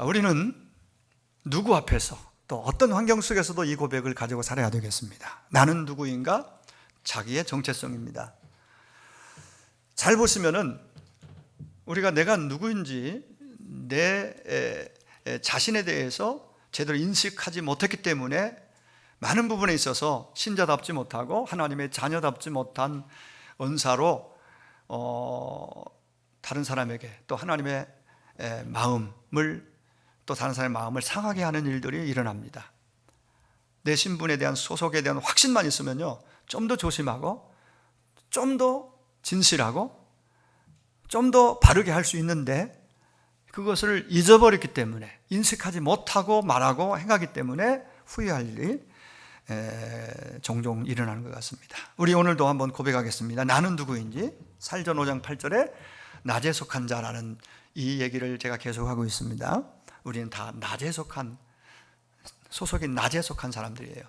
우리는 누구 앞에서 또 어떤 환경 속에서도 이 고백을 가지고 살아야 되겠습니다. 나는 누구인가? 자기의 정체성입니다. 잘 보시면은 우리가 내가 누구인지 내 자신에 대해서 제대로 인식하지 못했기 때문에 많은 부분에 있어서 신자답지 못하고 하나님의 자녀답지 못한 은사로 다른 사람에게 또 하나님의 마음을 또 다른 사람의 마음을 상하게 하는 일들이 일어납니다. 내 신분에 대한 소속에 대한 확신만 있으면요, 좀 더 조심하고 좀 더 진실하고 좀 더 바르게 할 수 있는데, 그것을 잊어버렸기 때문에, 인식하지 못하고 말하고 행하기 때문에 후회할 일이 종종 일어나는 것 같습니다. 우리 오늘도 한번 고백하겠습니다. 나는 누구인지. 살전 5장 8절에 낮에 속한 자라는 이 얘기를 제가 계속하고 있습니다. 우리는 다 낮에 속한, 소속이 낮에 속한 사람들이에요.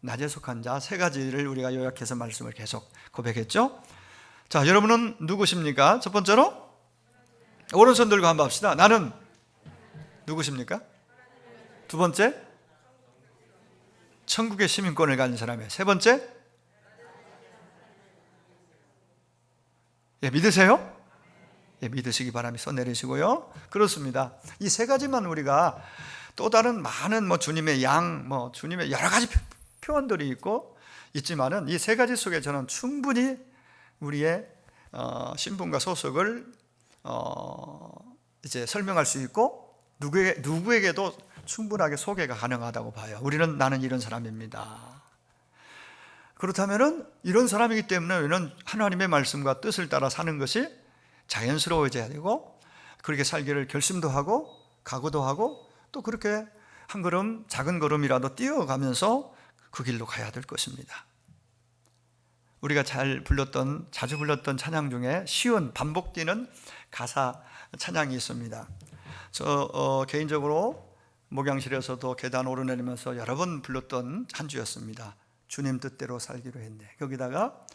낮에 속한 자 세 가지를 우리가 요약해서 말씀을 계속 고백했죠. 자, 여러분은 누구십니까? 첫 번째로 오른손 들고 한번 합시다. 나는 누구십니까? 두 번째, 천국의 시민권을 가진 사람이에요. 세 번째, 믿으세요? 믿으시기 바랍니다. 손 내리시고요. 그렇습니다. 이 세 가지만 우리가, 또 다른 많은 주님의 양, 주님의 여러 가지 표현들이 있지만은 이 세 가지 속에 저는 충분히 우리의 신분과 소속을 이제 설명할 수 있고 누구에게도 충분하게 소개가 가능하다고 봐요. 우리는 나는 이런 사람입니다. 그렇다면은 이런 사람이기 때문에 우리는 하나님의 말씀과 뜻을 따라 사는 것이 자연스러워져야 되고, 그렇게 살기를 결심도 하고 각오도 하고, 또 그렇게 한 걸음 작은 걸음이라도 뛰어가면서 그 길로 가야 될 것입니다. 우리가 자주 불렀던 찬양 중에 쉬운 반복되는 가사 찬양이 있습니다. 저 개인적으로 목양실에서도 계단 오르내리면서 여러 번 불렀던 한 주였습니다. 주님 뜻대로 살기로 했네. 거기다가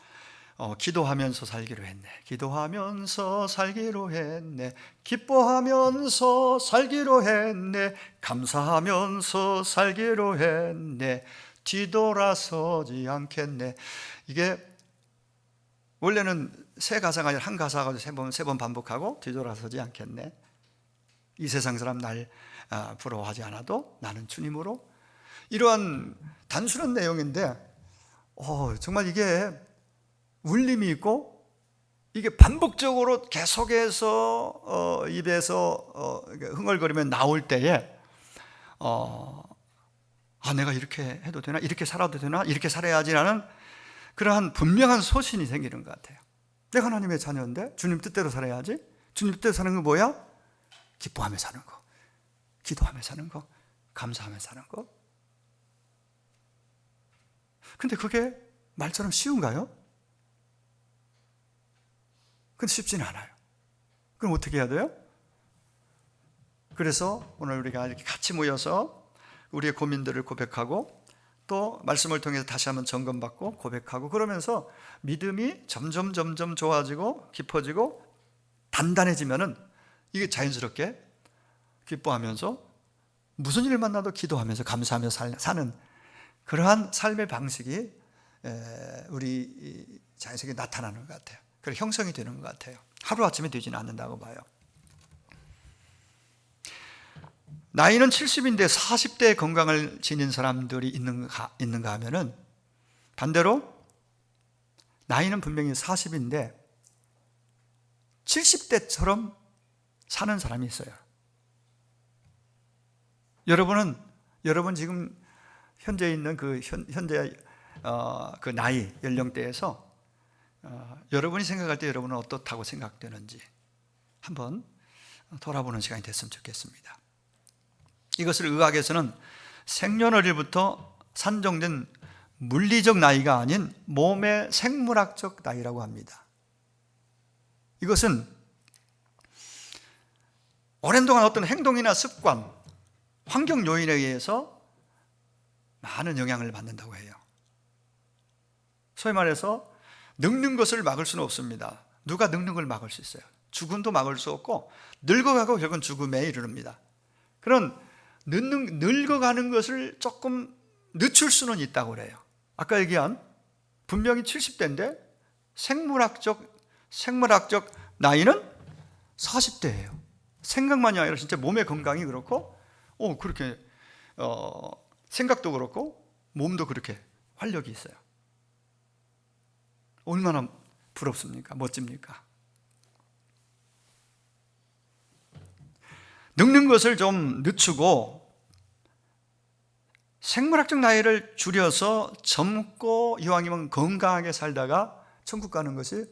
기도하면서 살기로 했네. 기도하면서 살기로 했네. 기뻐하면서 살기로 했네. 감사하면서 살기로 했네. 뒤돌아서지 않겠네. 이게 원래는 세 가사가 아니라 한 가사가 세 번 반복하고, 뒤돌아서지 않겠네. 이 세상 사람 날 부러워하지 않아도 나는 주님으로. 이러한 단순한 내용인데 정말 이게 울림이 있고, 이게 반복적으로 계속해서 입에서 흥얼거리면 나올 때에 내가 이렇게 해도 되나? 이렇게 살아도 되나? 이렇게 살아야지라는 그러한 분명한 소신이 생기는 것 같아요. 내가 하나님의 자녀인데 주님 뜻대로 살아야지. 주님 뜻대로 사는 건 뭐야? 기뻐하며 사는 거, 기도하며 사는 거, 감사하며 사는 거. 근데 그게 말처럼 쉬운가요? 근데 쉽지는 않아요. 그럼 어떻게 해야 돼요? 그래서 오늘 우리가 이렇게 같이 모여서 우리의 고민들을 고백하고, 또 말씀을 통해서 다시 한번 점검받고 고백하고, 그러면서 믿음이 점점 좋아지고 깊어지고 단단해지면은 이게 자연스럽게 기뻐하면서 무슨 일을 만나도 기도하면서 감사하며 사는 그러한 삶의 방식이 우리 자연스럽게 나타나는 것 같아요. 그리고 형성이 되는 것 같아요. 하루아침에 되지는 않는다고 봐요. 나이는 70인데 40대에 건강을 지닌 사람들이 있는가 하면은, 반대로 나이는 분명히 40인데 70대처럼 사는 사람이 있어요. 여러분 지금 현재 있는 현재 그 나이 연령대에서 여러분이 생각할 때 여러분은 어떻다고 생각되는지 한번 돌아보는 시간이 됐으면 좋겠습니다. 이것을 의학에서는 생년월일부터 산정된 물리적 나이가 아닌 몸의 생물학적 나이라고 합니다. 이것은 오랜 동안 어떤 행동이나 습관, 환경 요인에 의해서 많은 영향을 받는다고 해요. 소위 말해서 늙는 것을 막을 수는 없습니다. 누가 늙는 걸 막을 수 있어요? 죽음도 막을 수 없고, 늙어가고 결국은 죽음에 이르릅니다. 그런 늙어가는 것을 조금 늦출 수는 있다고 그래요. 아까 얘기한 분명히 70대인데 생물학적 나이는 40대예요. 생각만이 아니라 진짜 몸의 건강이 그렇고 그렇게 생각도 그렇고 몸도 그렇게 활력이 있어요. 얼마나 부럽습니까? 멋집니까? 늙는 것을 좀 늦추고 생물학적 나이를 줄여서 젊고 이왕이면 건강하게 살다가 천국 가는 것이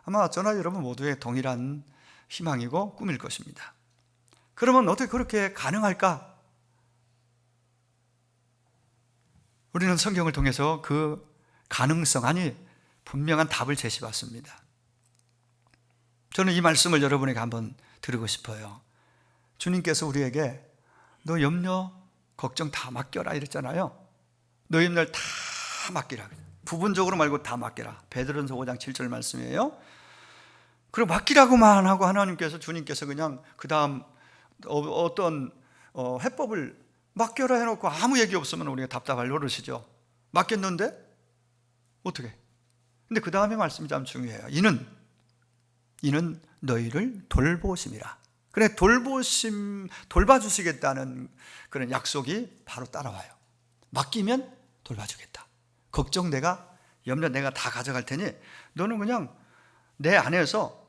아마 저나 여러분 모두의 동일한 희망이고 꿈일 것입니다. 그러면 어떻게 그렇게 가능할까? 우리는 성경을 통해서 그 가능성, 아니 분명한 답을 제시받습니다. 저는 이 말씀을 여러분에게 한번 드리고 싶어요. 주님께서 우리에게 너 염려, 걱정 다 맡겨라 이랬잖아요. 너 염려를 다 맡기라. 부분적으로 말고 다 맡겨라. 베드로전서 5장 7절 말씀이에요. 그리고 맡기라고만 하고 하나님께서, 주님께서 그냥 그 다음 어떤 해법을 맡겨라 해놓고 아무 얘기 없으면 우리가 답답할 노릇이죠. 맡겼는데 어떻게? 근데 그 다음에 말씀이 참 중요해요. 이는 너희를 돌보심이라. 그래, 돌봐주시겠다는 그런 약속이 바로 따라와요. 맡기면 돌봐주겠다. 걱정 염려 내가 다 가져갈 테니 너는 그냥 내 안에서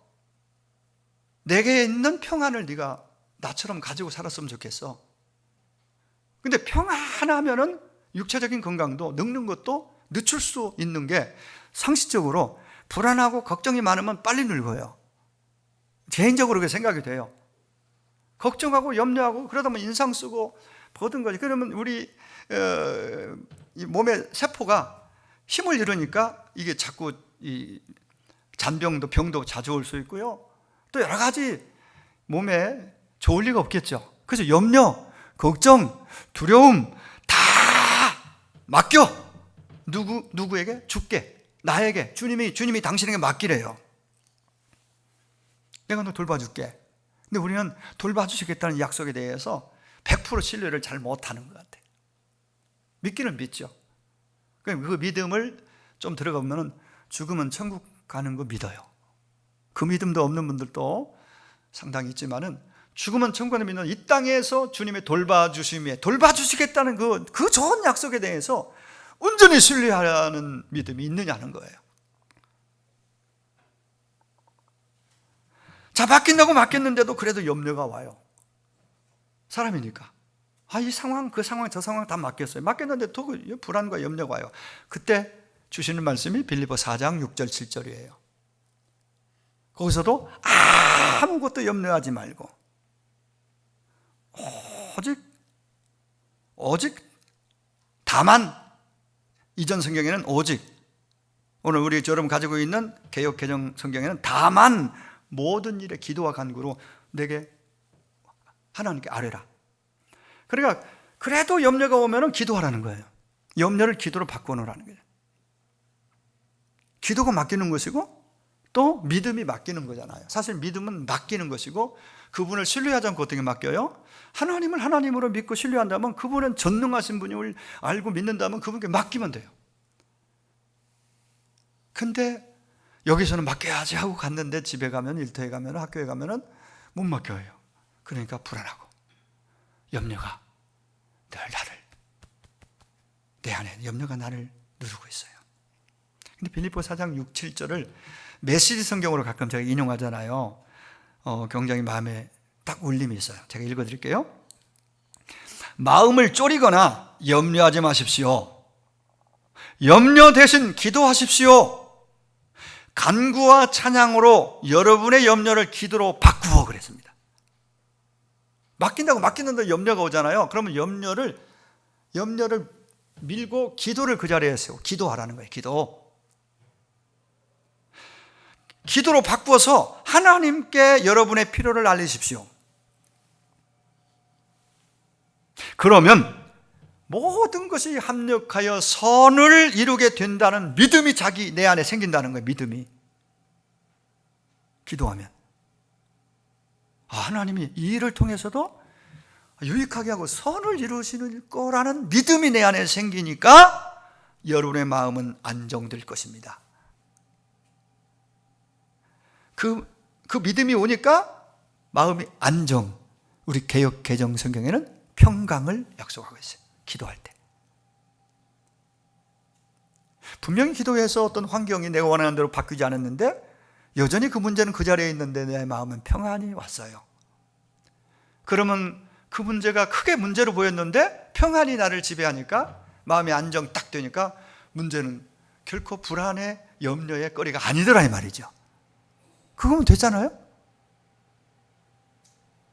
내게 있는 평안을 네가 나처럼 가지고 살았으면 좋겠어. 근데 평안하면은 육체적인 건강도 늙는 것도 늦출 수 있는 게 상식적으로 불안하고 걱정이 많으면 빨리 늙어요. 개인적으로 그렇게 생각이 돼요. 걱정하고 염려하고 그러다 보면 인상 쓰고 버든 거지. 그러면 우리 이 몸의 세포가 힘을 잃으니까 이게 자꾸 이 병도 자주 올 수 있고요. 또 여러 가지 몸에 좋을 리가 없겠죠. 그래서 염려, 걱정, 두려움 다 맡겨. 누구에게? 주께, 나에게. 주님이 당신에게 맡기래요. 내가 너 돌봐줄게. 근데 우리는 돌봐주시겠다는 약속에 대해서 100% 신뢰를 잘 못하는 것 같아요. 믿기는 믿죠. 그 믿음을 좀 들어가보면 죽으면 천국 가는 거 믿어요. 그 믿음도 없는 분들도 상당히 있지만은 죽으면 천국 가는 믿는 이 땅에서 주님의 돌봐주시겠다는 그 좋은 약속에 대해서 온전히 신뢰하는 믿음이 있느냐는 거예요. 자, 맡긴다고 맡겼는데도 그래도 염려가 와요. 사람이니까. 이 상황, 그 상황, 저 상황 다 맡겼어요. 맡겼는데 또 불안과 염려가 와요. 그때 주시는 말씀이 빌립보 4장 6절 7절이에요. 거기서도 아무것도 염려하지 말고 오직 다만, 이전 성경에는 오직, 오늘 우리 여러분 가지고 있는 개역 개정 성경에는 다만 모든 일에 기도와 간구로 내게 하나님께 아뢰라. 그러니까 그래도 염려가 오면 기도하라는 거예요. 염려를 기도로 바꿔놓으라는 거예요. 기도가 맡기는 것이고 또 믿음이 맡기는 거잖아요. 사실 믿음은 맡기는 것이고 그분을 신뢰하지 않고 어떻게 맡겨요? 하나님을 하나님으로 믿고 신뢰한다면, 그분은 전능하신 분을 알고 믿는다면 그분께 맡기면 돼요. 근데 여기서는 맡겨야지 하고 갔는데 집에 가면, 일터에 가면, 학교에 가면 못 맡겨요. 그러니까 불안하고 염려가 내 안에 염려가 나를 누르고 있어요. 근데 빌립보 4장 6, 7절을 메시지 성경으로 가끔 제가 인용하잖아요. 굉장히 마음에 딱 울림이 있어요. 제가 읽어드릴게요. 마음을 졸이거나 염려하지 마십시오. 염려 대신 기도하십시오. 간구와 찬양으로 여러분의 염려를 기도로 바꾸어 그랬습니다. 맡긴다고 맡기는데 염려가 오잖아요. 그러면 염려를 밀고 기도를 그 자리에 세우고 기도하라는 거예요. 기도로 바꾸어서 하나님께 여러분의 필요를 알리십시오. 그러면 모든 것이 합력하여 선을 이루게 된다는 믿음이 내 안에 생긴다는 거예요. 믿음이. 기도하면 하나님이 이 일을 통해서도 유익하게 하고 선을 이루시는 거라는 믿음이 내 안에 생기니까 여러분의 마음은 안정될 것입니다. 그 믿음이 오니까 마음이 안정. 우리 개역 개정 성경에는 평강을 약속하고 있어요. 기도할 때. 분명히 기도해서 어떤 환경이 내가 원하는 대로 바뀌지 않았는데 여전히 그 문제는 그 자리에 있는데 내 마음은 평안이 왔어요. 그러면 그 문제가 크게 문제로 보였는데 평안이 나를 지배하니까 마음이 안정 딱 되니까 문제는 결코 불안의 염려의 거리가 아니더라 이 말이죠. 그거면 됐잖아요.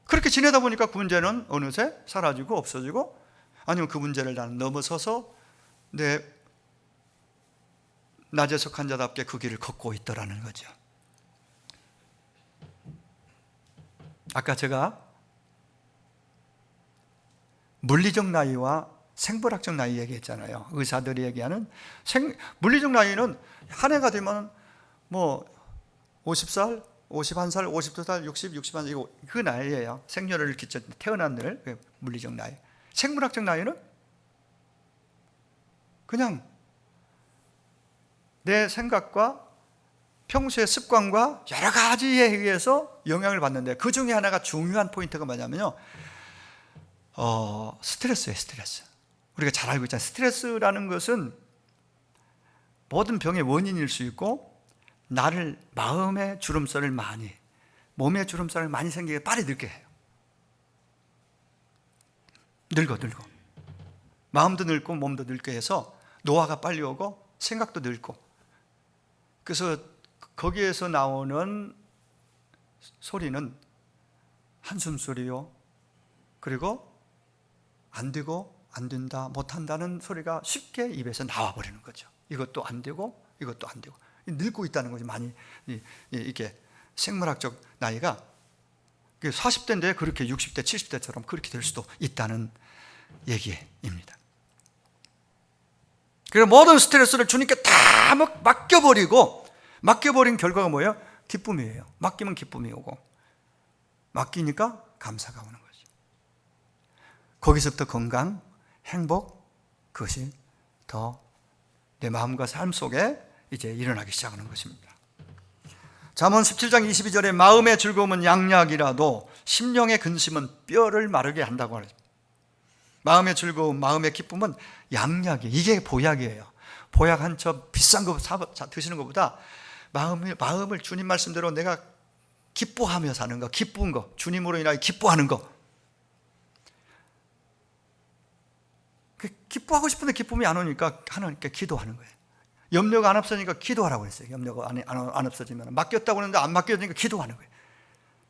그렇게 지내다 보니까 그 문제는 어느새 사라지고 없어지고, 아니면 그 문제를 나는 넘어서서 내 낮에 속한 자답게 그 길을 걷고 있더라는 거죠. 아까 제가 물리적 나이와 생물학적 나이 얘기했잖아요. 의사들이 얘기하는 물리적 나이는 한 해가 되면 뭐 50살, 51살, 52살, 60, 61살 이거 그 나이예요. 생년을 기쳐 태어난 날 물리적 나이. 생물학적 나이는 그냥 내 생각과 평소의 습관과 여러 가지에 의해서 영향을 받는데, 그 중에 하나가 중요한 포인트가 뭐냐면요, 스트레스예요. 스트레스. 우리가 잘 알고 있잖아요. 스트레스라는 것은 모든 병의 원인일 수 있고, 나를 마음의 주름살을 많이, 몸의 주름살을 많이 생기게 빨리 늙게 해요. 늙어 마음도 늙고 몸도 늙게 해서 노화가 빨리 오고 생각도 늙고. 그래서 거기에서 나오는 소리는 한숨 소리요, 그리고 안 되고 안 된다, 못한다는 소리가 쉽게 입에서 나와버리는 거죠. 이것도 안 되고 이것도 안 되고 늙고 있다는 거지. 많이 이게 생물학적 나이가 40대인데 그렇게 60대 70대처럼 그렇게 될 수도 있다는 얘기입니다. 그래서 모든 스트레스를 주님께 다 맡겨버린 결과가 뭐예요? 기쁨이에요. 맡기면 기쁨이 오고, 맡기니까 감사가 오는 거죠. 거기서부터 건강, 행복, 그것이 더 내 마음과 삶 속에 이제 일어나기 시작하는 것입니다. 잠언 17장 22절에 마음의 즐거움은 양약이라도 심령의 근심은 뼈를 마르게 한다고 하죠. 마음의 즐거움, 마음의 기쁨은 양약이에요. 이게 보약이에요. 보약 한 첩 비싼 거 드시는 것보다 마음을 주님 말씀대로 내가 기뻐하며 사는 거, 기쁜 거, 주님으로 인하여 기뻐하는 거. 기뻐하고 싶은데 기쁨이 안 오니까 하나님께 기도하는 거예요. 염려가 안 없어지니까 기도하라고 했어요. 염려가 안 없어지면, 맡겼다고 했는데 안 맡겨지니까 기도하는 거예요.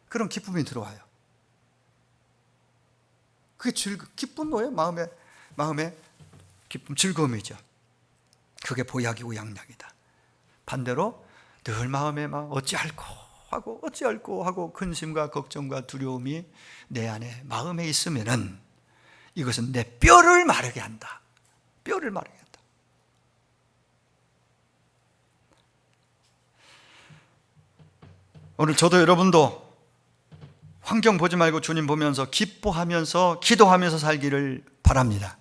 그럼 기쁨이 들어와요. 그게 기쁜 거예요. 마음의 기쁨, 즐거움이죠. 그게 보약이고 양약이다. 반대로 늘 마음에 어찌할꼬 하고 근심과 걱정과 두려움이 내 안에 마음에 있으면은 이것은 내 뼈를 마르게 한다. 뼈를 마르게 한다. 오늘 저도 여러분도 환경 보지 말고 주님 보면서 기뻐하면서 기도하면서 살기를 바랍니다.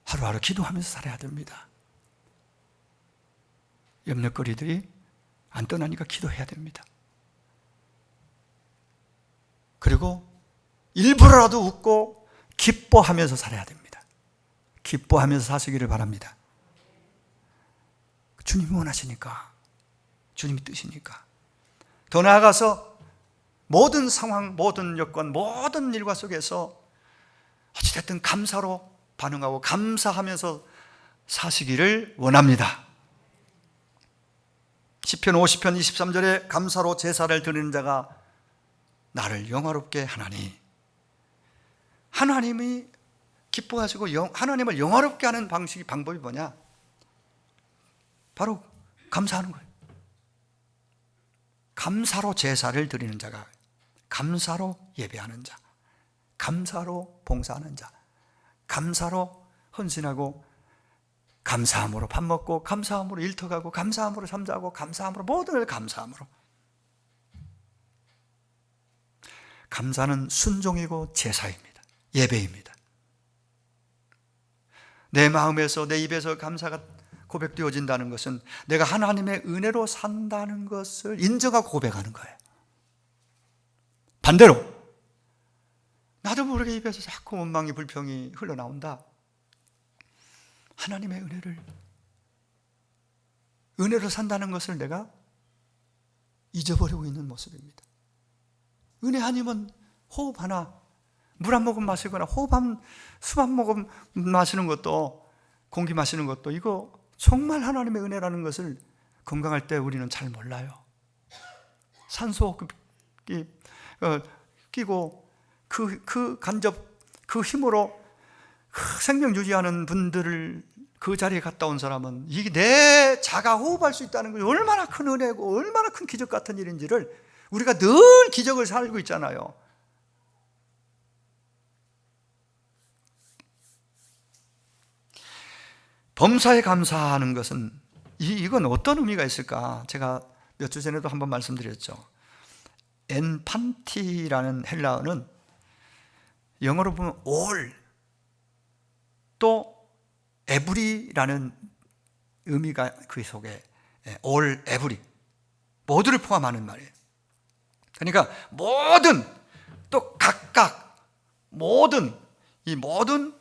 하루하루 기도하면서 살아야 됩니다. 염려거리들이 안 떠나니까 기도해야 됩니다. 그리고 일부러라도 웃고 기뻐하면서 살아야 됩니다. 기뻐하면서 사시기를 바랍니다. 주님이 원하시니까, 주님이 뜻이니까. 더 나아가서 모든 상황, 모든 여건, 모든 일과 속에서 어찌됐든 감사로 반응하고 감사하면서 사시기를 원합니다. 시편 50편 23절에 감사로 제사를 드리는 자가 나를 영화롭게 하나니. 하나님이 기뻐하시고 하나님을 영화롭게 하는 방법이 뭐냐? 바로 감사하는 거예요. 감사로 제사를 드리는 자가, 감사로 예배하는 자, 감사로 봉사하는 자, 감사로 헌신하고, 감사함으로 밥 먹고, 감사함으로 일터가고, 감사함으로 잠자고, 감사함으로 모든 걸 감사함으로. 감사는 순종이고 제사입니다. 예배입니다. 내 마음에서, 내 입에서 감사가 고백되어진다는 것은 내가 하나님의 은혜로 산다는 것을 인정하고 고백하는 거예요. 반대로 나도 모르게 입에서 자꾸 원망이, 불평이 흘러나온다. 하나님의 은혜로 산다는 것을 내가 잊어버리고 있는 모습입니다. 은혜 아니면 호흡 하나, 물 한 모금 마시거나 호흡 숨 한 모금 마시는 것도, 공기 마시는 것도, 이거 정말 하나님의 은혜라는 것을 건강할 때 우리는 잘 몰라요. 산소 끼고 그 간접, 그 힘으로 생명 유지하는 분들을, 그 자리에 갔다 온 사람은 이게 내 자가 호흡할 수 있다는 것이 얼마나 큰 은혜고 얼마나 큰 기적 같은 일인지를, 우리가 늘 기적을 살고 있잖아요. 범사에 감사하는 것은 이건 어떤 의미가 있을까? 제가 몇 주 전에도 한번 말씀드렸죠. 엔판티라는 헬라어는 영어로 보면 all, 또 every라는 의미가 그 속에, all, every, 모두를 포함하는 말이에요. 그러니까 모든, 또 각각, 모든, 이 모든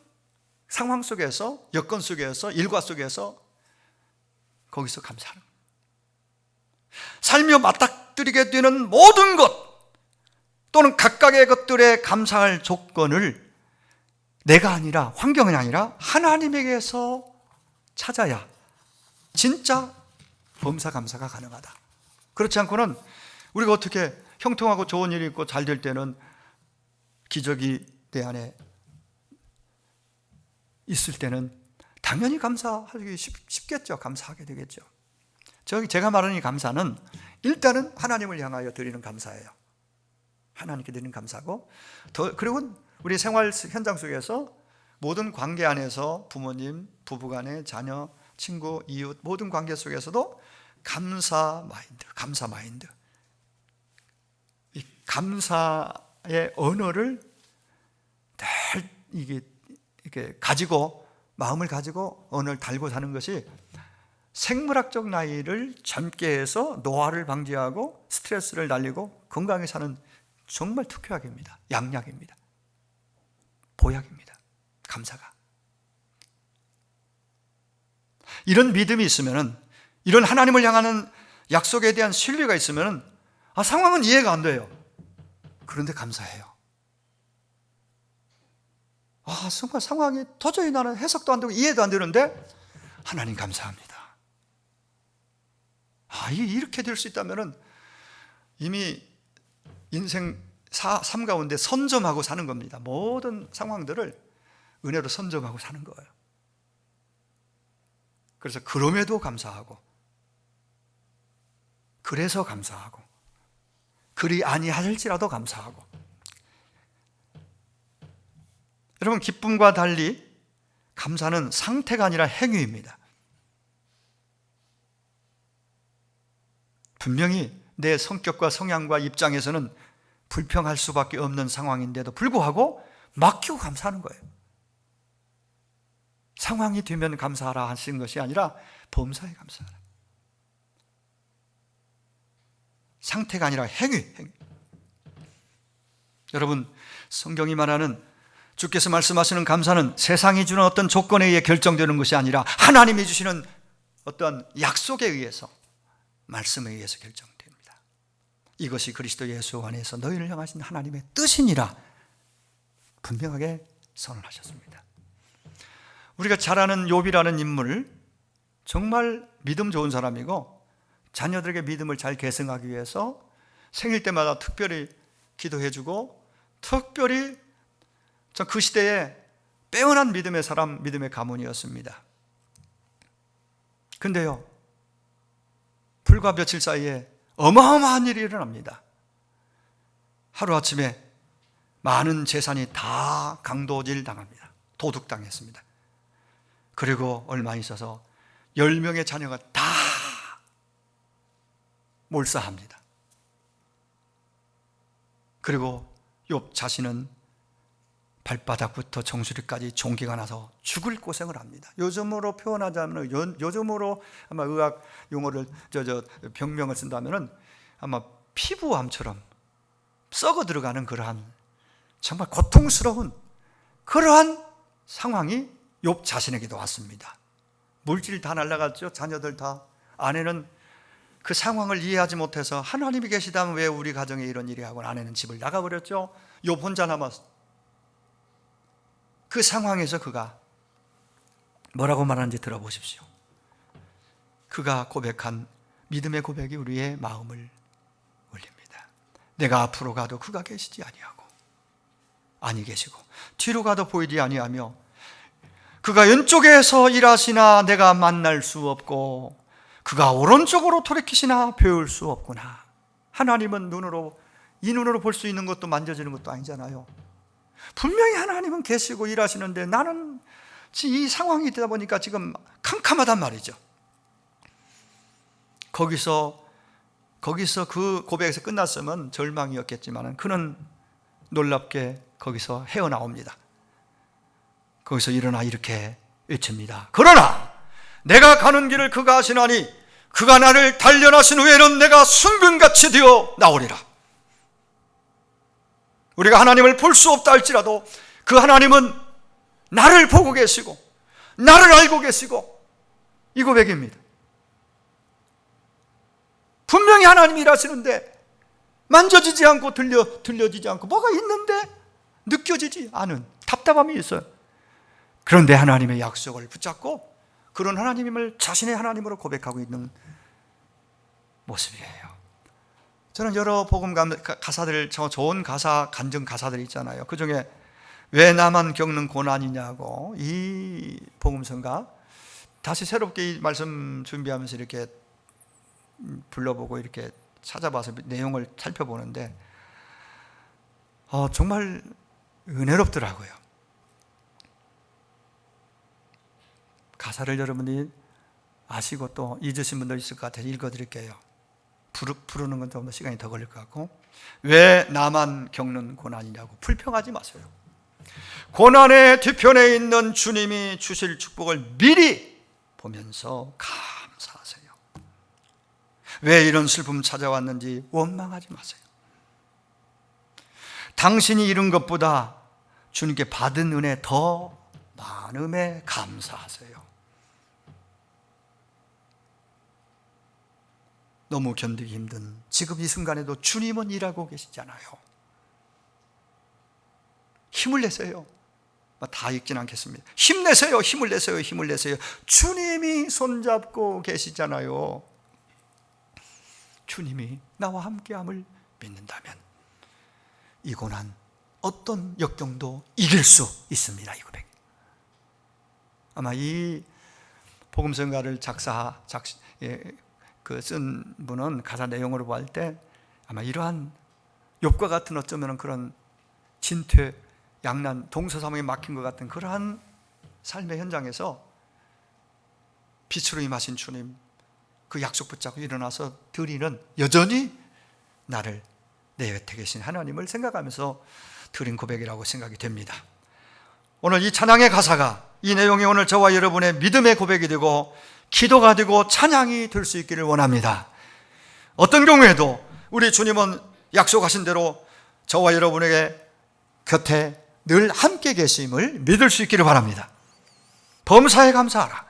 상황 속에서, 여건 속에서, 일과 속에서 거기서 감사하는 거예요. 살며 맞닥뜨리게 되는 모든 것 또는 각각의 것들에 감사할 조건을 내가 아니라, 환경이 아니라 하나님에게서 찾아야 진짜 범사 감사가 가능하다. 그렇지 않고는 우리가 어떻게 형통하고 좋은 일이 있고 잘 될 때는 기적이 내 안에 있을 때는 당연히 감사하기 쉽겠죠. 감사하게 되겠죠. 제가 말하는 이 감사는 일단은 하나님을 향하여 드리는 감사예요. 하나님께 드리는 감사고, 그리고 우리 생활 현장 속에서 모든 관계 안에서 부모님, 부부간에, 자녀, 친구, 이웃, 모든 관계 속에서도 감사 마인드, 이 감사의 언어를 늘 이렇게 가지고, 마음을 가지고 언어를 달고 사는 것이 생물학적 나이를 젊게 해서 노화를 방지하고 스트레스를 날리고 건강하게 사는 정말 특효약입니다. 양약입니다. 보약입니다. 감사가. 이런 믿음이 있으면은, 이런 하나님을 향하는 약속에 대한 신뢰가 있으면은, 상황은 이해가 안 돼요. 그런데 감사해요. 정말 상황이 도저히 나는 해석도 안 되고 이해도 안 되는데 하나님 감사합니다. 이렇게 될 수 있다면은 이미 인생 삶 가운데 선점하고 사는 겁니다. 모든 상황들을 은혜로 선점하고 사는 거예요. 그래서 그럼에도 감사하고, 그래서 감사하고, 그리 아니할지라도 감사하고. 여러분, 기쁨과 달리 감사는 상태가 아니라 행위입니다. 분명히 내 성격과 성향과 입장에서는 불평할 수밖에 없는 상황인데도 불구하고 맡기고 감사하는 거예요. 상황이 되면 감사하라 하신 것이 아니라 범사에 감사하라. 상태가 아니라 행위. 여러분, 성경이 말하는, 주께서 말씀하시는 감사는 세상이 주는 어떤 조건에 의해 결정되는 것이 아니라 하나님이 주시는 어떤 약속에 의해서, 말씀에 의해서 결정됩니다. 이것이 그리스도 예수 안에서 너희를 향하신 하나님의 뜻이니라 분명하게 선언하셨습니다. 우리가 잘 아는 욥이라는 인물, 정말 믿음 좋은 사람이고 자녀들에게 믿음을 잘 계승하기 위해서 생일 때마다 특별히 기도해주고, 특별히 그 시대에 빼어난 믿음의 사람, 믿음의 가문이었습니다. 근데요, 불과 며칠 사이에 어마어마한 일이 일어납니다. 하루아침에 많은 재산이 다 강도질 당합니다. 도둑당했습니다. 그리고 얼마 있어서 10명의 자녀가 다 몰사합니다. 그리고 욥 자신은 발바닥부터 정수리까지 종기가 나서 죽을 고생을 합니다. 요즘으로 표현하자면, 요즘으로 아마 의학 용어를 병명을 쓴다면은 아마 피부암처럼 썩어 들어가는 그러한 정말 고통스러운 그러한 상황이 욥 자신에게도 왔습니다. 물질 다 날아갔죠. 자녀들 다. 아내는 그 상황을 이해하지 못해서 하나님이 계시다면 왜 우리 가정에 이런 일이 하고, 아내는 집을 나가버렸죠. 욥 혼자 남았어. 그 상황에서 그가 뭐라고 말하는지 들어보십시오. 그가 고백한 믿음의 고백이 우리의 마음을 울립니다. 내가 앞으로 가도 그가 계시지 아니 계시고 뒤로 가도 보이지 아니하며 그가 왼쪽에서 일하시나 내가 만날 수 없고 그가 오른쪽으로 돌이키시나 배울 수 없구나. 하나님은 이 눈으로 볼 수 있는 것도 만져지는 것도 아니잖아요. 분명히 하나님은 계시고 일하시는데 나는 이 상황이 되다 보니까 지금 캄캄하단 말이죠. 거기서 그 고백에서 끝났으면 절망이었겠지만 그는 놀랍게 거기서 헤어나옵니다. 거기서 일어나 이렇게 외칩니다. 그러나 내가 가는 길을 그가 아시나니 그가 나를 단련하신 후에는 내가 순금같이 되어 나오리라. 우리가 하나님을 볼 수 없다 할지라도 그 하나님은 나를 보고 계시고 나를 알고 계시고, 이 고백입니다. 분명히 하나님이 일하시는데 만져지지 않고 들려지지 않고 뭐가 있는데 느껴지지 않은 답답함이 있어요. 그런데 하나님의 약속을 붙잡고 그런 하나님을 자신의 하나님으로 고백하고 있는 모습이에요. 저는 여러 복음 가사들, 좋은 가사, 간증 가사들이 있잖아요. 그 중에 왜 나만 겪는 고난이냐고, 이 복음성가 다시 새롭게 이 말씀 준비하면서 이렇게 불러보고 이렇게 찾아봐서 내용을 살펴보는데 정말 은혜롭더라고요. 가사를 여러분이 아시고 또 잊으신 분도 있을 것 같아서 읽어드릴게요. 부르는 건 좀 더 시간이 더 걸릴 것 같고. 왜 나만 겪는 고난이냐고 불평하지 마세요. 고난의 뒤편에 있는 주님이 주실 축복을 미리 보면서 감사하세요. 왜 이런 슬픔 찾아왔는지 원망하지 마세요. 당신이 잃은 것보다 주님께 받은 은혜 더 많음에 감사하세요. 너무 견디기 힘든 지금 이 순간에도 주님은 일하고 계시잖아요. 힘을 내세요. 다 읽진 않겠습니다. 힘내세요. 힘을 내세요. 힘을 내세요. 주님이 손잡고 계시잖아요. 주님이 나와 함께함을 믿는다면 이 고난 어떤 역경도 이길 수 있습니다. 이 고백. 아마 이 복음성가를 쓴 분은 가사 내용으로 볼 때 아마 이러한 욥과 같은 어쩌면 그런 진퇴, 양난, 동서사무에 막힌 것 같은 그러한 삶의 현장에서 빛으로 임하신 주님, 그 약속 붙잡고 일어나서 드리는, 여전히 나를 내 곁에 계신 하나님을 생각하면서 드린 고백이라고 생각이 됩니다. 오늘 이 찬양의 가사가, 이 내용이 오늘 저와 여러분의 믿음의 고백이 되고 기도가 되고 찬양이 될 수 있기를 원합니다. 어떤 경우에도 우리 주님은 약속하신 대로 저와 여러분에게 곁에 늘 함께 계심을 믿을 수 있기를 바랍니다. 범사에 감사하라.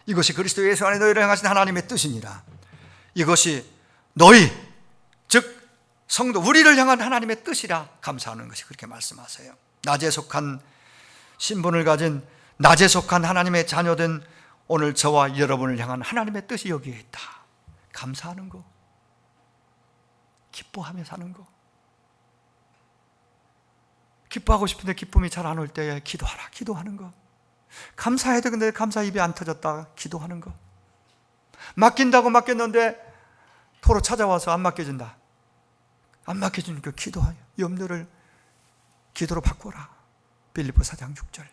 이것이 그리스도 예수 안에 너희를 향하신 하나님의 뜻이니라. 이것이 너희, 즉 성도, 우리를 향한 하나님의 뜻이라 감사하는 것이 그렇게 말씀하세요. 낮에 속한 신분을 가진, 낮에 속한 하나님의 자녀된 오늘 저와 여러분을 향한 하나님의 뜻이 여기에 있다. 감사하는 거, 기뻐하며 사는 거. 기뻐하고 싶은데 기쁨이 잘 안 올 때에 기도하라. 기도하는 거. 감사해야 되는데 감사 입이 안 터졌다. 기도하는 거. 맡긴다고 맡겼는데 도로 찾아와서 안 맡겨진다. 안 맡겨주니까 기도하여 염려를 기도로 바꿔라. 빌립보 4장 6절.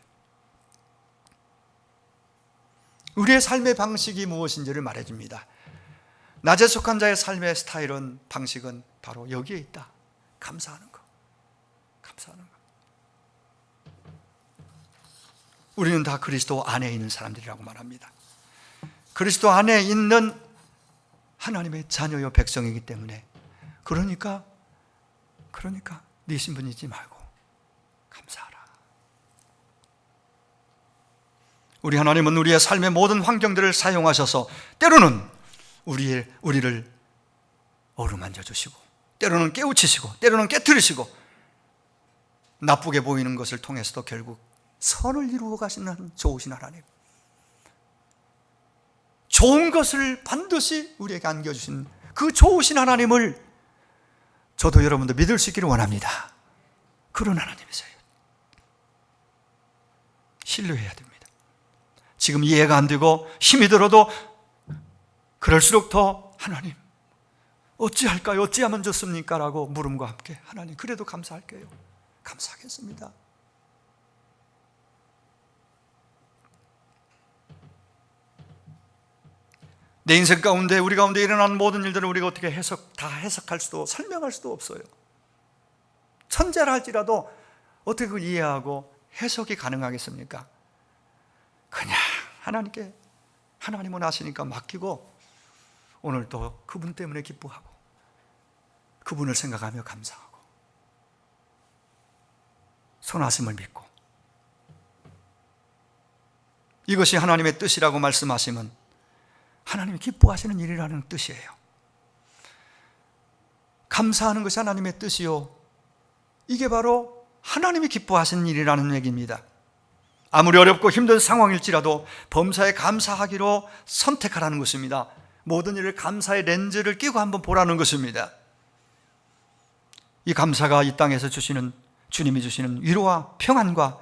우리의 삶의 방식이 무엇인지를 말해줍니다. 낮에 속한 자의 삶의 스타일은, 방식은 바로 여기에 있다. 감사하는 거. 감사하는 것. 우리는 다 그리스도 안에 있는 사람들이라고 말합니다. 그리스도 안에 있는 하나님의 자녀요 백성이기 때문에 그러니까 네 신분 잊지 말고 감사하라. 우리 하나님은 우리의 삶의 모든 환경들을 사용하셔서 때로는 우리를 어루만져 주시고, 때로는 깨우치시고, 때로는 깨트리시고, 나쁘게 보이는 것을 통해서도 결국 선을 이루어 가시는 좋으신 하나님, 좋은 것을 반드시 우리에게 안겨주신 그 좋으신 하나님을 저도 여러분도 믿을 수 있기를 원합니다. 그런 하나님이세요. 신뢰해야 됩니다. 지금 이해가 안 되고 힘이 들어도 그럴수록 더 하나님 어찌할까요? 어찌하면 좋습니까? 라고 물음과 함께 하나님 그래도 감사할게요. 감사하겠습니다. 내 인생 가운데 우리 가운데 일어나는 모든 일들을 우리가 어떻게 다 해석할 수도 설명할 수도 없어요. 천재라 할지라도 어떻게 그걸 이해하고 해석이 가능하겠습니까? 그냥 하나님은 아시니까 맡기고 오늘도 그분 때문에 기뻐하고 그분을 생각하며 감사하고 선하심을 믿고, 이것이 하나님의 뜻이라고 말씀하시면 하나님이 기뻐하시는 일이라는 뜻이에요. 감사하는 것이 하나님의 뜻이요, 이게 바로 하나님이 기뻐하시는 일이라는 얘기입니다. 아무리 어렵고 힘든 상황일지라도 범사에 감사하기로 선택하라는 것입니다. 모든 일을 감사의 렌즈를 끼고 한번 보라는 것입니다. 이 감사가 이 땅에서 주님이 주시는 위로와 평안과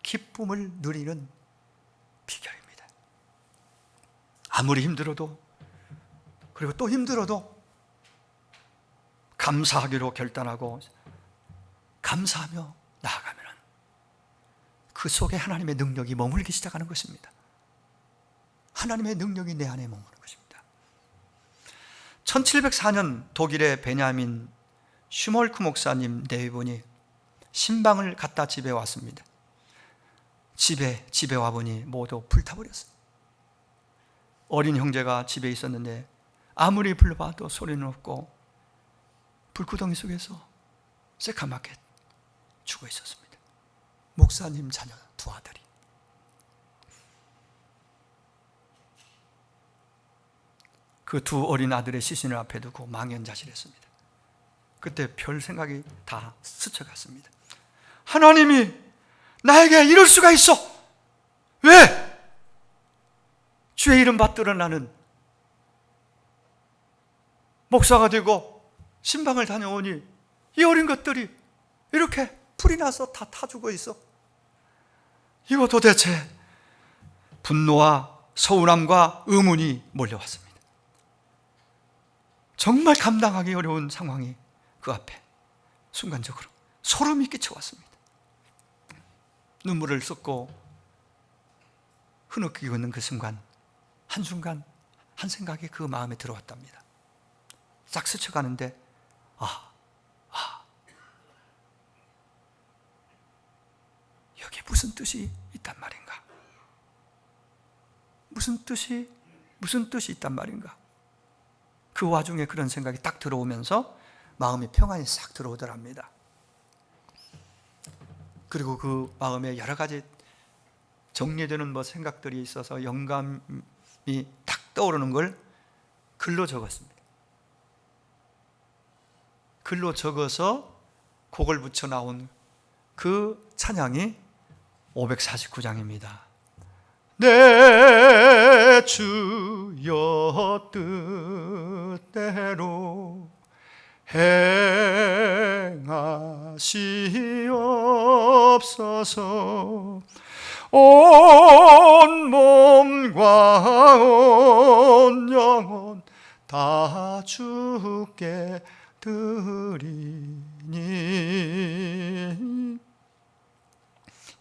기쁨을 누리는 비결입니다. 아무리 힘들어도, 그리고 또 힘들어도 감사하기로 결단하고 감사하며 나아가면 그 속에 하나님의 능력이 머물기 시작하는 것입니다. 하나님의 능력이 내 안에 머무는 것입니다. 1704년 독일의 베냐민 슈몰크 목사님 내외분이 신방을 갖다 집에 왔습니다. 집에 와보니 모두 불타버렸어요. 어린 형제가 집에 있었는데 아무리 불러봐도 소리는 없고 불구덩이 속에서 새카맣게 죽어 있었습니다. 목사님 자녀 두 아들이. 그 두 어린 아들의 시신을 앞에 두고 망연자실했습니다. 그때 별 생각이 다 스쳐갔습니다. 하나님이 나에게 이럴 수가 있어! 왜? 주의 이름 받들어 나는 목사가 되고 신방을 다녀오니 이 어린 것들이 이렇게 풀이 나서 다 타 죽어 있어. 이거 도대체 분노와 서운함과 의문이 몰려왔습니다. 정말 감당하기 어려운 상황이 그 앞에 순간적으로 소름이 끼쳐왔습니다. 눈물을 쏟고 흐느끼고 있는 그 순간, 한순간 한 생각이 그 마음에 들어왔답니다. 싹 스쳐가는데 여기 무슨 뜻이 있단 말인가? 무슨 뜻이 있단 말인가? 그 와중에 그런 생각이 딱 들어오면서 마음의 평안이 싹 들어오더랍니다. 그리고 그 마음에 여러 가지 정리되는 생각들이 있어서 영감이 딱 떠오르는 걸 글로 적었습니다. 글로 적어서 곡을 붙여 나온 그 찬양이 549장입니다. 내 주여 뜻대로 행하시옵소서. 온 몸과 온 영혼 다 주께 드리니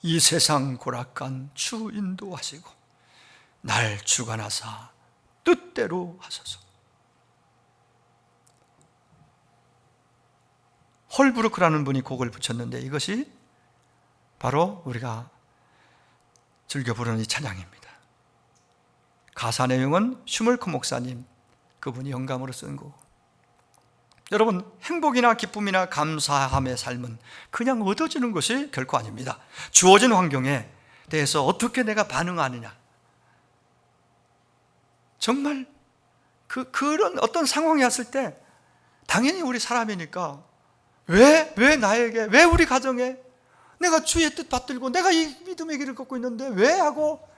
이 세상 고락간 주 인도하시고 날 주관하사 뜻대로 하소서. 홀브루크라는 분이 곡을 붙였는데 이것이 바로 우리가 즐겨 부르는 이 찬양입니다. 가사 내용은 슈멀크 목사님, 그분이 영감으로 쓴 거고. 여러분, 행복이나 기쁨이나 감사함의 삶은 그냥 얻어지는 것이 결코 아닙니다. 주어진 환경에 대해서 어떻게 내가 반응하느냐, 정말 그런 어떤 상황이 왔을 때 당연히 우리 사람이니까 왜 나에게, 왜 우리 가정에, 내가 주의 뜻 받들고 내가 이 믿음의 길을 걷고 있는데 왜 하고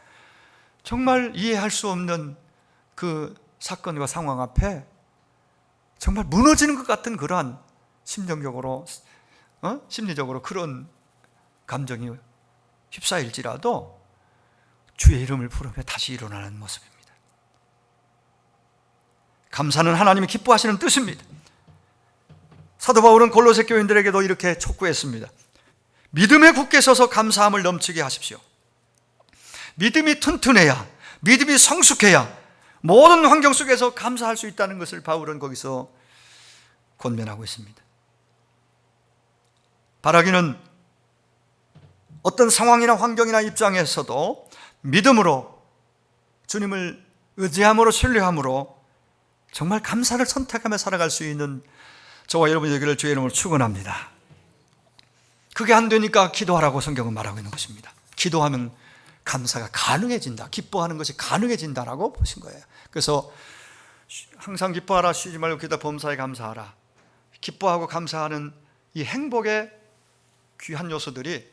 정말 이해할 수 없는 그 사건과 상황 앞에 정말 무너지는 것 같은 그러한 심정적으로, 심리적으로 그런 감정이 휩싸일지라도 주의 이름을 부르며 다시 일어나는 모습입니다. 감사는 하나님이 기뻐하시는 뜻입니다. 사도 바울은 골로새 교인들에게도 이렇게 촉구했습니다. 믿음에 굳게 서서 감사함을 넘치게 하십시오. 믿음이 튼튼해야, 믿음이 성숙해야 모든 환경 속에서 감사할 수 있다는 것을 바울은 거기서 권면하고 있습니다. 바라기는 어떤 상황이나 환경이나 입장에서도 믿음으로, 주님을 의지함으로, 신뢰함으로 정말 감사를 선택하며 살아갈 수 있는 저와 여러분이 되기를 주의 이름으로 축원합니다. 그게 안 되니까 기도하라고 성경은 말하고 있는 것입니다. 기도하면 감사가 가능해진다, 기뻐하는 것이 가능해진다라고 보신 거예요. 그래서 항상 기뻐하라, 쉬지 말고 기도하 범사에 감사하라. 기뻐하고 감사하는 이 행복의 귀한 요소들이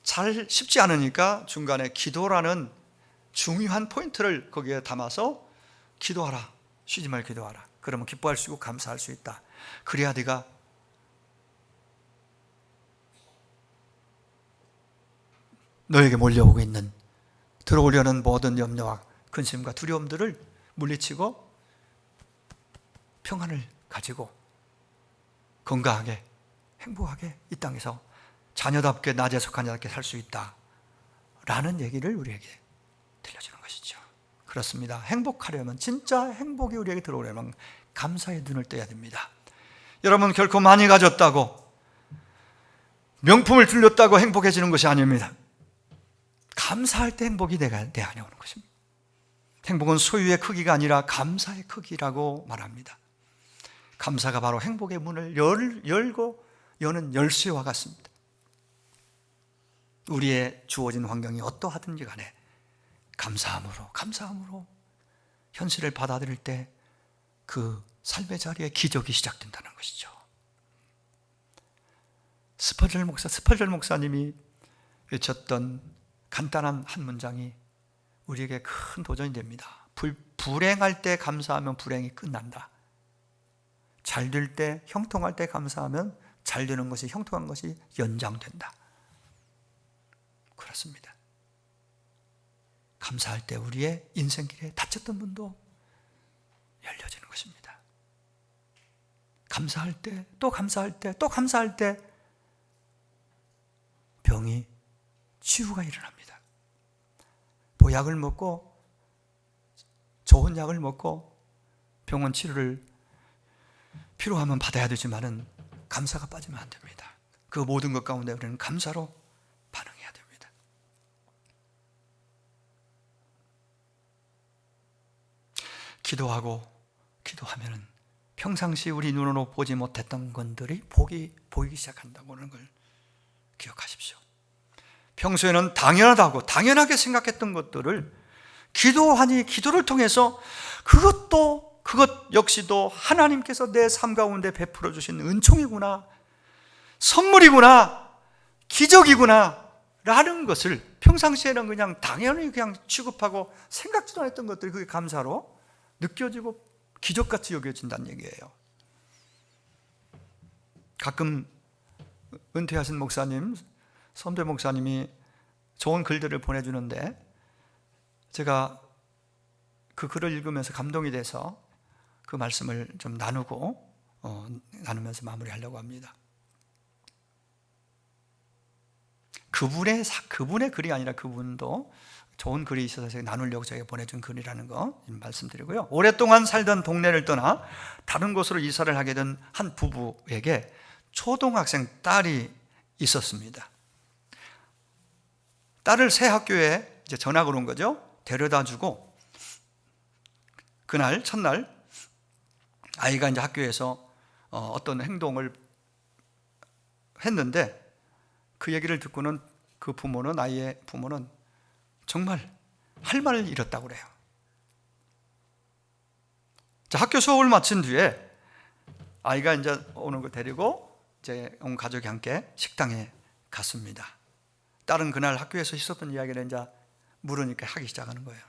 잘 쉽지 않으니까 중간에 기도라는 중요한 포인트를 거기에 담아서 기도하라, 쉬지 말고 기도하라. 그러면 기뻐할 수 있고 감사할 수 있다. 그래야 네가 너에게 몰려오고 있는, 들어오려는 모든 염려와 근심과 두려움들을 물리치고 평안을 가지고 건강하게 행복하게 이 땅에서 자녀답게, 낮에 속한 자답게 살 수 있다라는 얘기를 우리에게 들려주는 것이죠. 그렇습니다. 행복하려면, 진짜 행복이 우리에게 들어오려면 감사의 눈을 떠야 됩니다. 여러분, 결코 많이 가졌다고, 명품을 들렸다고 행복해지는 것이 아닙니다. 감사할 때 행복이 내 안에 오는 것입니다. 행복은 소유의 크기가 아니라 감사의 크기라고 말합니다. 감사가 바로 행복의 문을 열고 여는 열쇠와 같습니다. 우리의 주어진 환경이 어떠하든지 간에 감사함으로 현실을 받아들일 때 그 삶의 자리에 기적이 시작된다는 것이죠. 스펄전 목사님이 외쳤던 간단한 한 문장이 우리에게 큰 도전이 됩니다. 불행할 때 감사하면 불행이 끝난다. 잘 될 때, 형통할 때 감사하면 잘 되는 것이, 형통한 것이 연장된다. 그렇습니다. 감사할 때 우리의 인생길에 닫혔던 문도 열려지는 것입니다. 감사할 때, 또 감사할 때, 또 감사할 때 병이, 치유가 일어납니다. 보약을 먹고, 좋은 약을 먹고 병원 치료를 필요하면 받아야 되지만은 감사가 빠지면 안 됩니다. 그 모든 것 가운데 우리는 감사로 반응해야 됩니다. 기도하면은 평상시 우리 눈으로 보지 못했던 것들이 보이기 시작한다고 하는 걸 기억하십시오. 평소에는 당연하게 생각했던 것들을 기도를 통해서 그것 역시도 하나님께서 내 삶 가운데 베풀어 주신 은총이구나, 선물이구나, 기적이구나 라는 것을 평상시에는 그냥 당연히 그냥 취급하고 생각지도 않았던 것들이 그게 감사로 느껴지고 기적같이 여겨진다는 얘기예요. 가끔 은퇴하신 목사님, 선배 목사님이 좋은 글들을 보내주는데 제가 그 글을 읽으면서 감동이 돼서 그 말씀을 좀 나누면서 마무리하려고 합니다. 그분의 글이 아니라 그분도 좋은 글이 있어서 제가 나누려고 제가 보내준 글이라는 거 말씀드리고요. 오랫동안 살던 동네를 떠나 다른 곳으로 이사를 하게 된 한 부부에게 초등학생 딸이 있었습니다. 딸을 새 학교에 이제 전학을 온 거죠. 데려다 주고 그날 첫날 아이가 이제 학교에서 어떤 행동을 했는데 그 얘기를 듣고는 그 부모는, 아이의 부모는 정말 할 말을 잃었다고 그래요. 자, 학교 수업을 마친 뒤에 아이가 이제 오는 거 데리고 이제 온 가족이 함께 식당에 갔습니다. 딸은 그날 학교에서 있었던 이야기를 이제 물으니까 하기 시작하는 거예요.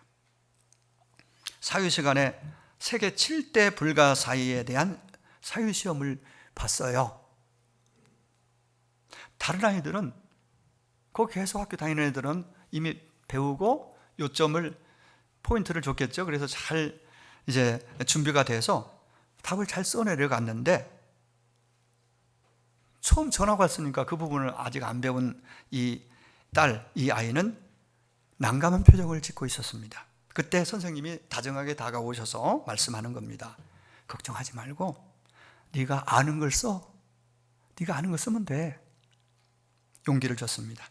사유 시간에 세계 7대 불가사의에 대한 사유 시험을 봤어요. 다른 아이들은, 거기 계속 학교 다니는 애들은 이미 배우고 요점을, 포인트를 줬겠죠. 그래서 잘 이제 준비가 돼서 답을 잘 써내려갔는데 처음 전화가 왔으니까 그 부분을 아직 안 배운 이 아이는 난감한 표정을 짓고 있었습니다. 그때 선생님이 다정하게 다가오셔서 말씀하는 겁니다. 걱정하지 말고 네가 아는 걸 써. 네가 아는 거 쓰면 돼. 용기를 줬습니다.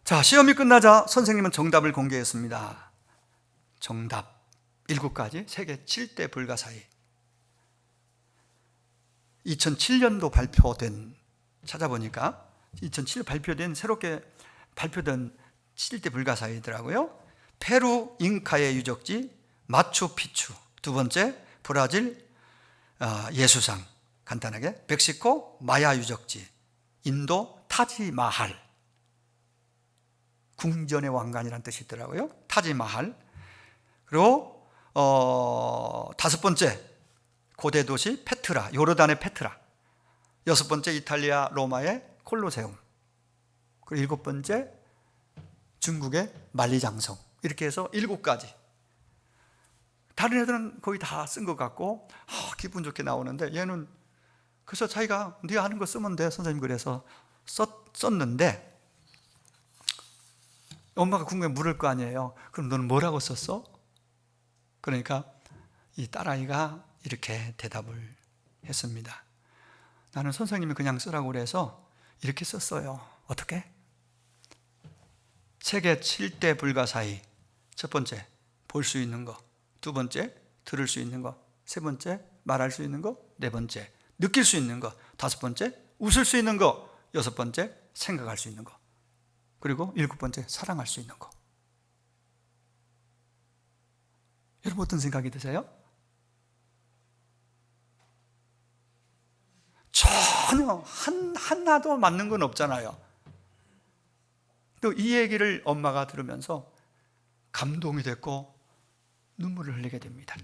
자, 시험이 끝나자 선생님은 정답을 공개했습니다. 정답 7가지, 세계 7대 불가사의. 2007년도 발표된, 찾아보니까 2007년 발표된, 새롭게 발표된 7대 불가사의더라고요. 페루 잉카의 유적지 마추픽추, 두 번째 브라질 예수상, 간단하게 멕시코 마야 유적지, 인도 타지마할, 궁전의 왕관이라는 뜻이 있더라고요. 타지마할. 그리고 5번째 고대 도시 페트라, 요르단의 페트라. 6번째 이탈리아 로마의 콜로세움. 그리고 7번째 중국의 만리장성. 이렇게 해서 7가지. 다른 애들은 거의 다 쓴 것 같고 기분 좋게 나오는데 얘는 그래서 자기가 네가 아는 거 쓰면 돼 선생님 그래서 썼는데 엄마가 궁금해 물을 거 아니에요. 그럼 너는 뭐라고 썼어? 그러니까 이 딸아이가 이렇게 대답을 했습니다. 나는 선생님이 그냥 쓰라고 그래서 이렇게 썼어요. 어떻게? 세계 7대 불가사의. 첫 번째, 볼 수 있는 거. 두 번째, 들을 수 있는 거. 세 번째, 말할 수 있는 거. 네 번째, 느낄 수 있는 거. 5번째, 웃을 수 있는 거. 6번째, 생각할 수 있는 거. 그리고 7번째, 사랑할 수 있는 거. 여러분 어떤 생각이 드세요? 전혀 하나도 맞는 건 없잖아요. 또 이 얘기를 엄마가 들으면서 감동이 됐고 눈물을 흘리게 됩니다.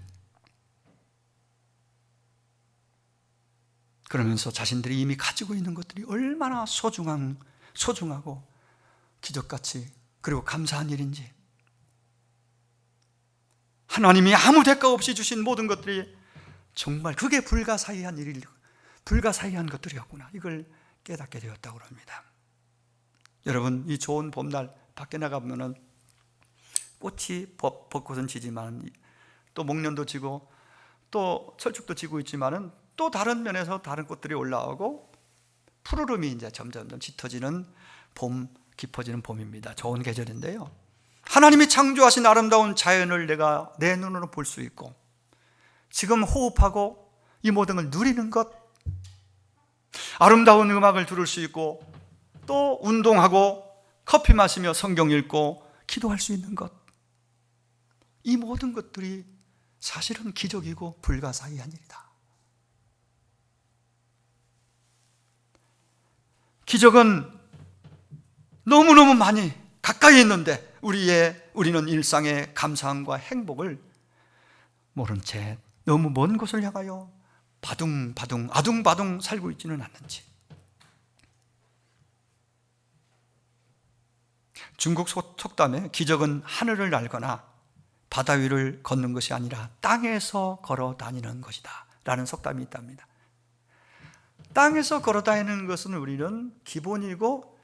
그러면서 자신들이 이미 가지고 있는 것들이 얼마나 소중하고 기적같이 그리고 감사한 일인지, 하나님이 아무 대가 없이 주신 모든 것들이 정말 그게 불가사의한 것들이었구나, 이걸 깨닫게 되었다고 합니다. 여러분, 이 좋은 봄날 밖에 나가보면 꽃이 벚꽃은 지지만 또 목련도 지고 또 철쭉도 지고 있지만은 또 다른 면에서 다른 꽃들이 올라오고 푸르름이 이제 점점 짙어지는 봄, 깊어지는 봄입니다. 좋은 계절인데요. 하나님이 창조하신 아름다운 자연을 내가 내 눈으로 볼 수 있고 지금 호흡하고 이 모든 걸 누리는 것, 아름다운 음악을 들을 수 있고 또 운동하고 커피 마시며 성경 읽고 기도할 수 있는 것, 이 모든 것들이 사실은 기적이고 불가사의한 일이다. 기적은 너무너무 많이 가까이 있는데 우리는 일상의 감사함과 행복을 모른 채 너무 먼 곳을 향하여 아둥바둥 살고 있지는 않는지. 중국 속담에 기적은 하늘을 날거나 바다 위를 걷는 것이 아니라 땅에서 걸어 다니는 것이다 라는 속담이 있답니다. 땅에서 걸어 다니는 것은 우리는 기본이고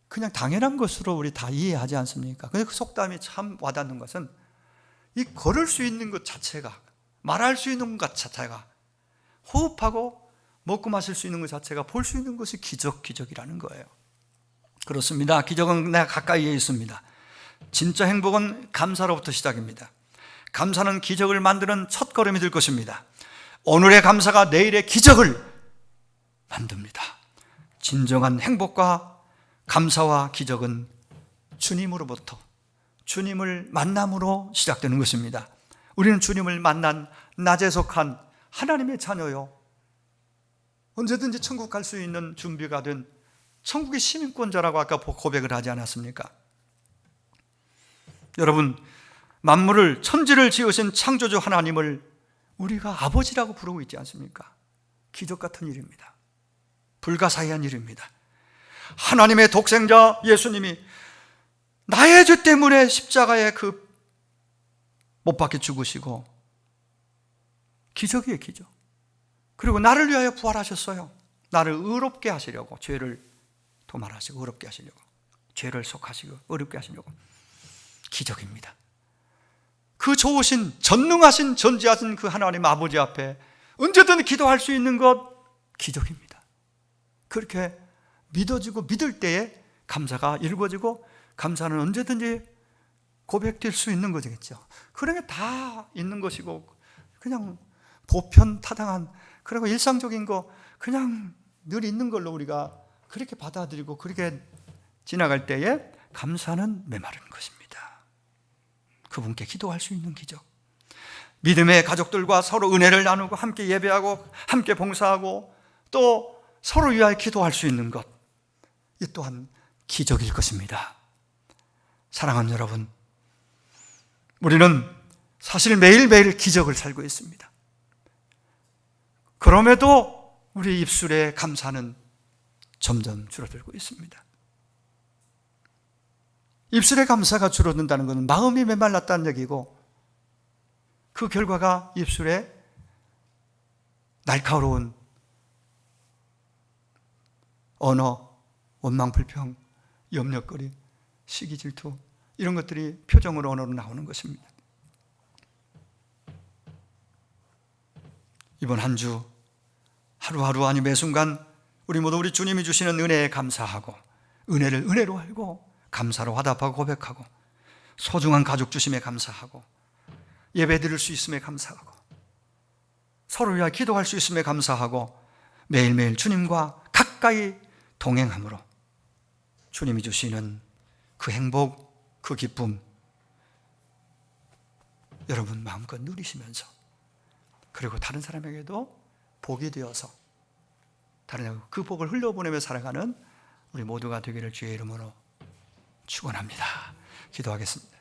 그냥 당연한 것으로 우리 다 이해하지 않습니까? 근데 그 속담이 참 와닿는 것은 이 걸을 수 있는 것 자체가, 말할 수 있는 것 자체가, 호흡하고 먹고 마실 수 있는 것 자체가 볼 수 있는 것이 기적이라는 거예요. 그렇습니다. 기적은 내가 가까이에 있습니다. 진짜 행복은 감사로부터 시작입니다. 감사는 기적을 만드는 첫걸음이 될 것입니다. 오늘의 감사가 내일의 기적을 만듭니다. 진정한 행복과 감사와 기적은 주님으로부터, 주님을 만남으로 시작되는 것입니다. 우리는 주님을 만난 낮에 속한 하나님의 자녀요, 언제든지 천국 갈 수 있는 준비가 된 천국의 시민권자라고 아까 고백을 하지 않았습니까? 여러분, 만물을, 천지를 지으신 창조주 하나님을 우리가 아버지라고 부르고 있지 않습니까? 기적 같은 일입니다. 불가사의한 일입니다. 하나님의 독생자 예수님이 나의 죄 때문에 십자가에 못 박혀 죽으시고, 기적이에요, 기적. 그리고 나를 위하여 부활하셨어요. 나를 의롭게 하시려고, 죄를 도말하시고 의롭게 하시려고, 죄를 속하시고 의롭게 하시려고. 기적입니다. 그 좋으신, 전능하신, 전지하신 그 하나님 아버지 앞에 언제든 기도할 수 있는 것, 기적입니다. 그렇게 믿어지고 믿을 때에 감사가 이루어지고, 감사는 언제든지 고백될 수 있는 거겠죠. 그런 게 다 있는 것이고, 그냥 보편타당한, 그리고 일상적인 거 그냥 늘 있는 걸로 우리가 그렇게 받아들이고 그렇게 지나갈 때에 감사는 메마른 것입니다. 그분께 기도할 수 있는 기적, 믿음의 가족들과 서로 은혜를 나누고 함께 예배하고 함께 봉사하고 또 서로 위하여 기도할 수 있는 것, 이 또한 기적일 것입니다. 사랑하는 여러분, 우리는 사실 매일매일 기적을 살고 있습니다. 그럼에도 우리 입술의 감사는 점점 줄어들고 있습니다. 입술의 감사가 줄어든다는 것은 마음이 메말랐다는 얘기고, 그 결과가 입술에 날카로운 언어, 원망, 불평, 염려거리, 시기, 질투, 이런 것들이 표정으로, 언어로 나오는 것입니다. 이번 한 주 하루하루, 아니 매 순간 우리 모두 우리 주님이 주시는 은혜에 감사하고, 은혜를 은혜로 알고 감사로 화답하고 고백하고, 소중한 가족 주심에 감사하고, 예배 드릴 수 있음에 감사하고, 서로 위하여 기도할 수 있음에 감사하고, 매일매일 주님과 가까이 동행함으로 주님이 주시는 그 행복, 그 기쁨, 여러분 마음껏 누리시면서, 그리고 다른 사람에게도 복이 되어서 다른 그 복을 흘려보내며 살아가는 우리 모두가 되기를 주의 이름으로 축원합니다. 기도하겠습니다.